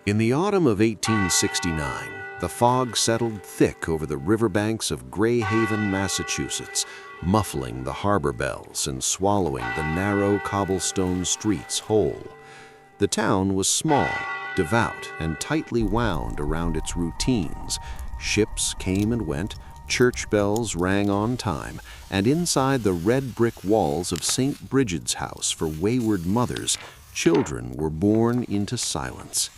In the autumn of 1869, the fog settled thick over the riverbanks of Greyhaven, Massachusetts, muffling the harbor bells and swallowing the narrow cobblestone streets whole. The town was small, devout, and tightly wound around its routines. Ships came and went, church bells rang on time, and inside the red brick walls of St. Bridget's House for Wayward Mothers, children were born into silence.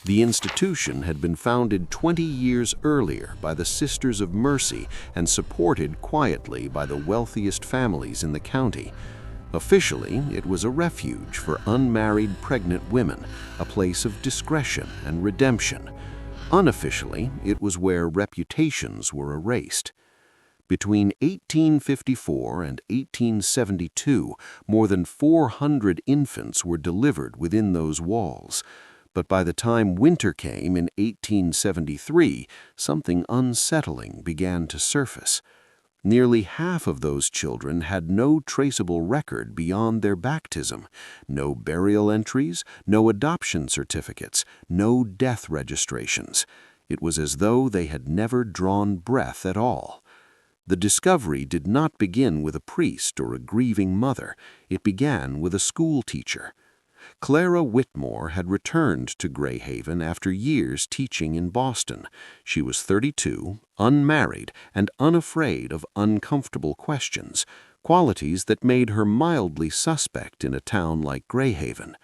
The institution had been founded 20 years earlier by the Sisters of Mercy and supported quietly by the wealthiest families in the county. Officially, it was a refuge for unmarried pregnant women, a place of discretion and redemption. Unofficially, it was where reputations were erased. Between 1854 and 1872, more than 400 infants were delivered within those walls. But by the time winter came in 1873, something unsettling began to surface. Nearly half of those children had no traceable record beyond their baptism, no burial entries, no adoption certificates, no death registrations. It was as though they had never drawn breath at all. The discovery did not begin with a priest or a grieving mother. It began with a school teacher. Clara Whitmore had returned to Greyhaven after years teaching in Boston. She was 32, unmarried, and unafraid of uncomfortable questions, qualities that made her mildly suspect in a town like Greyhaven.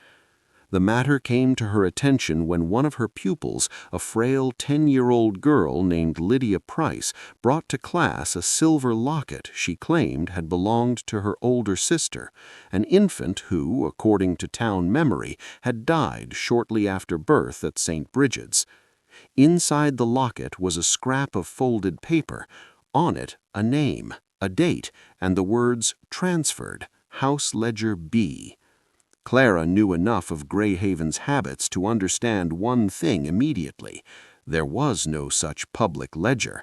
The matter came to her attention when one of her pupils, a frail 10-year-old girl named Lydia Price, brought to class a silver locket she claimed had belonged to her older sister, an infant who, according to town memory, had died shortly after birth at St. Bridget's. Inside the locket was a scrap of folded paper. On it, a name, a date, and the words "Transferred, House Ledger B." Clara knew enough of Greyhaven's habits to understand one thing immediately. There was no such public ledger.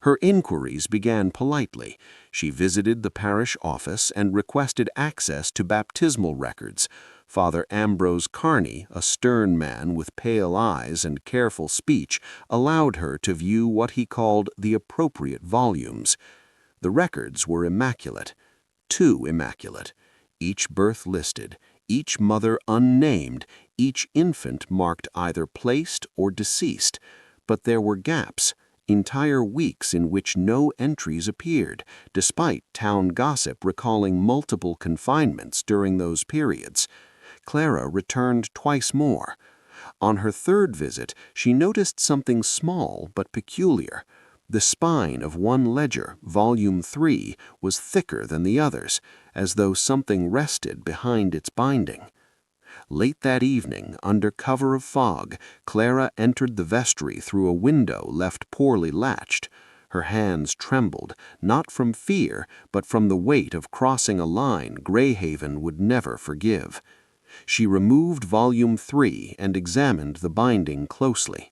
Her inquiries began politely. She visited the parish office and requested access to baptismal records. Father Ambrose Carney, a stern man with pale eyes and careful speech, allowed her to view what he called the appropriate volumes. The records were immaculate, too immaculate, each birth listed, each mother unnamed, each infant marked either placed or deceased. But there were gaps, entire weeks in which no entries appeared, despite town gossip recalling multiple confinements during those periods. Clara returned twice more. On her third visit, she noticed something small but peculiar. The spine of one ledger, Volume 3, was thicker than the others, as though something rested behind its binding. Late that evening, under cover of fog, Clara entered the vestry through a window left poorly latched. Her hands trembled, not from fear, but from the weight of crossing a line Greyhaven would never forgive. She removed Volume 3 and examined the binding closely.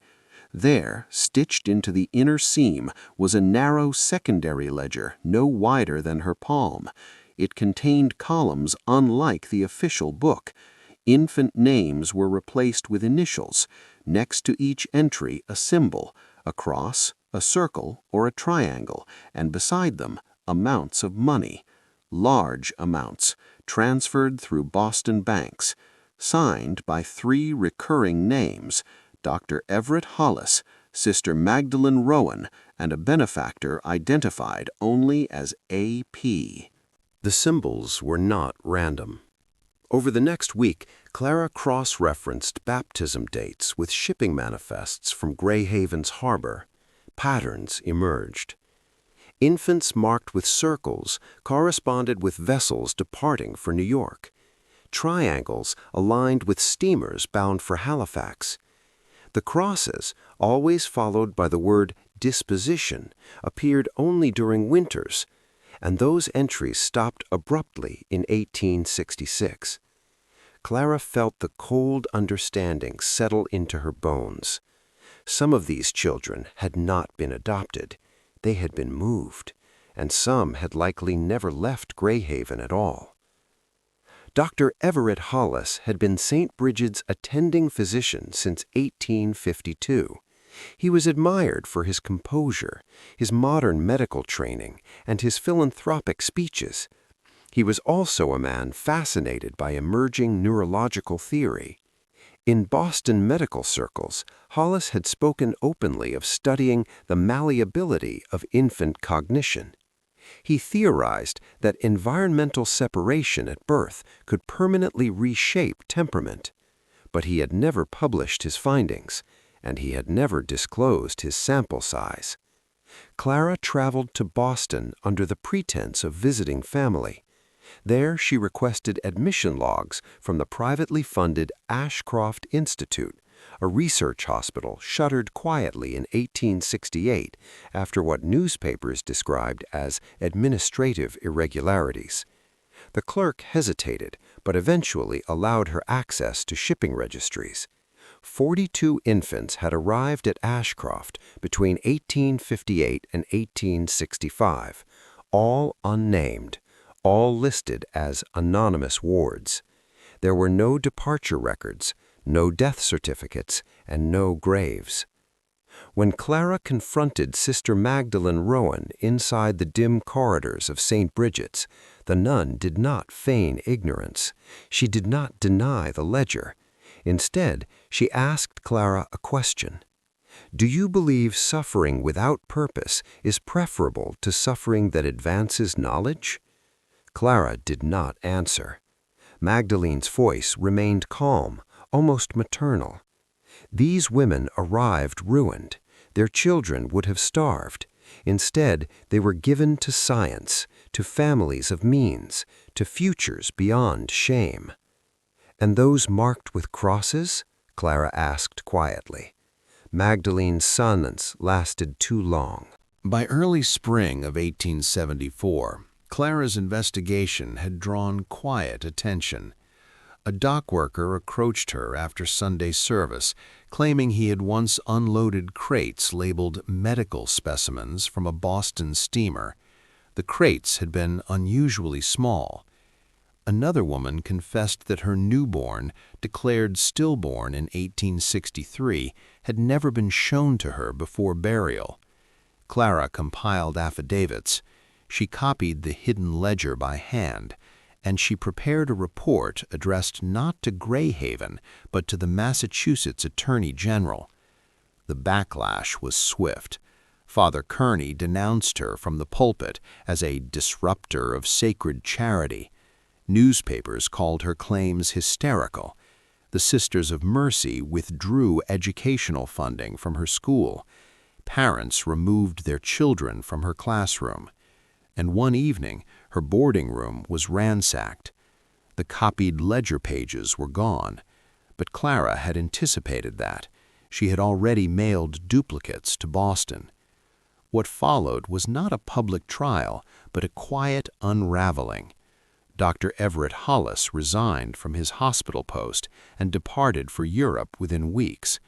There, stitched into the inner seam, was a narrow secondary ledger no wider than her palm. It contained columns unlike the official book. Infant names were replaced with initials, next to each entry a symbol, a cross, a circle, or a triangle, and beside them amounts of money, large amounts, transferred through Boston banks, signed by 3 recurring names: Dr. Everett Hollis, Sister Magdalene Rowan, and a benefactor identified only as A.P. The symbols were not random. Over the next week, Clara cross-referenced baptism dates with shipping manifests from Greyhaven's harbor. Patterns emerged. Infants marked with circles corresponded with vessels departing for New York. Triangles aligned with steamers bound for Halifax. The crosses, always followed by the word disposition, appeared only during winters, and those entries stopped abruptly in 1866. Clara felt the cold understanding settle into her bones. Some of these children had not been adopted. They had been moved, and some had likely never left Greyhaven at all. Dr. Everett Hollis had been St. Bridget's attending physician since 1852. He was admired for his composure, his modern medical training, and his philanthropic speeches. He was also a man fascinated by emerging neurological theory. In Boston medical circles, Hollis had spoken openly of studying the malleability of infant cognition. He theorized that environmental separation at birth could permanently reshape temperament. But he had never published his findings, and he had never disclosed his sample size. Clara traveled to Boston under the pretense of visiting family. There she requested admission logs from the privately funded Ashcroft Institute, a research hospital shuttered quietly in 1868 after what newspapers described as administrative irregularities. The clerk hesitated, but eventually allowed her access to shipping registries. 42 infants had arrived at Ashcroft between 1858 and 1865, all unnamed, all listed as anonymous wards. There were no departure records, no death certificates, and no graves. When Clara confronted Sister Magdalene Rowan inside the dim corridors of St. Bridget's, the nun did not feign ignorance. She did not deny the ledger. Instead, she asked Clara a question. "Do you believe suffering without purpose is preferable to suffering that advances knowledge?" Clara did not answer. Magdalene's voice remained calm, almost maternal. These women arrived ruined. Their children would have starved. Instead, they were given to science, to families of means, to futures beyond shame. "And those marked with crosses?" Clara asked quietly. Magdalene's silence lasted too long. By early spring of 1874, Clara's investigation had drawn quiet attention. A dock worker approached her after Sunday service, claiming he had once unloaded crates labeled medical specimens from a Boston steamer. The crates had been unusually small. Another woman confessed that her newborn, declared stillborn in 1863, had never been shown to her before burial. Clara compiled affidavits. She copied the hidden ledger by hand, and she prepared a report addressed not to Greyhaven, but to the Massachusetts Attorney General. The backlash was swift. Father Kearney denounced her from the pulpit as a disruptor of sacred charity. Newspapers called her claims hysterical. The Sisters of Mercy withdrew educational funding from her school. Parents removed their children from her classroom. And one evening, her boarding room was ransacked. The copied ledger pages were gone. But Clara had anticipated that. She had already mailed duplicates to Boston. What followed was not a public trial, but a quiet unraveling. Dr. Everett Hollis resigned from his hospital post and departed for Europe within weeks.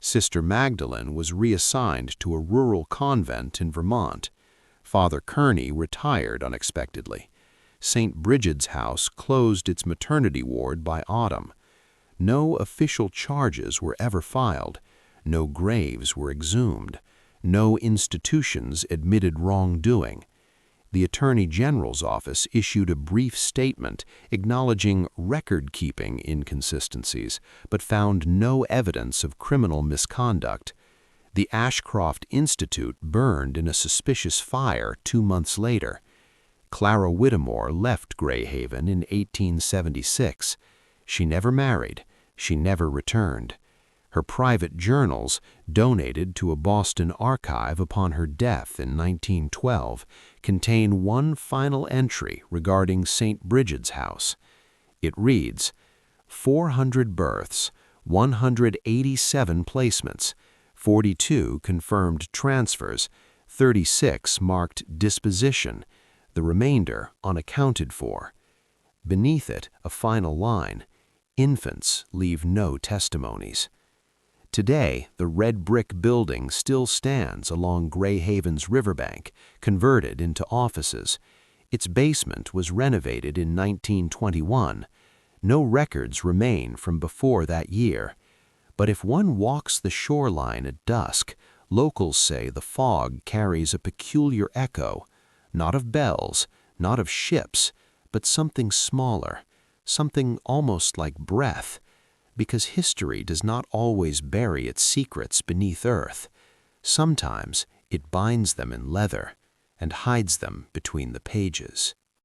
Sister Magdalene was reassigned to a rural convent in Vermont. Father Kearney retired unexpectedly. St. Bridget's house closed its maternity ward by autumn. No official charges were ever filed. No graves were exhumed. No institutions admitted wrongdoing. The Attorney General's office issued a brief statement acknowledging record-keeping inconsistencies, but found no evidence of criminal misconduct. The Ashcroft Institute burned in a suspicious fire 2 months later. Clara Whittemore left Greyhaven in 1876. She never married. She never returned. Her private journals, donated to a Boston archive upon her death in 1912, contain one final entry regarding St. Bridget's house. It reads, 400 births, 187 placements, 42 confirmed transfers, 36 marked disposition, the remainder unaccounted for. Beneath it, a final line, infants leave no testimonies. Today, the red brick building still stands along Greyhaven's riverbank, converted into offices. Its basement was renovated in 1921. No records remain from before that year. But if one walks the shoreline at dusk, locals say the fog carries a peculiar echo, not of bells, not of ships, but something smaller, something almost like breath, because history does not always bury its secrets beneath earth. Sometimes it binds them in leather and hides them between the pages.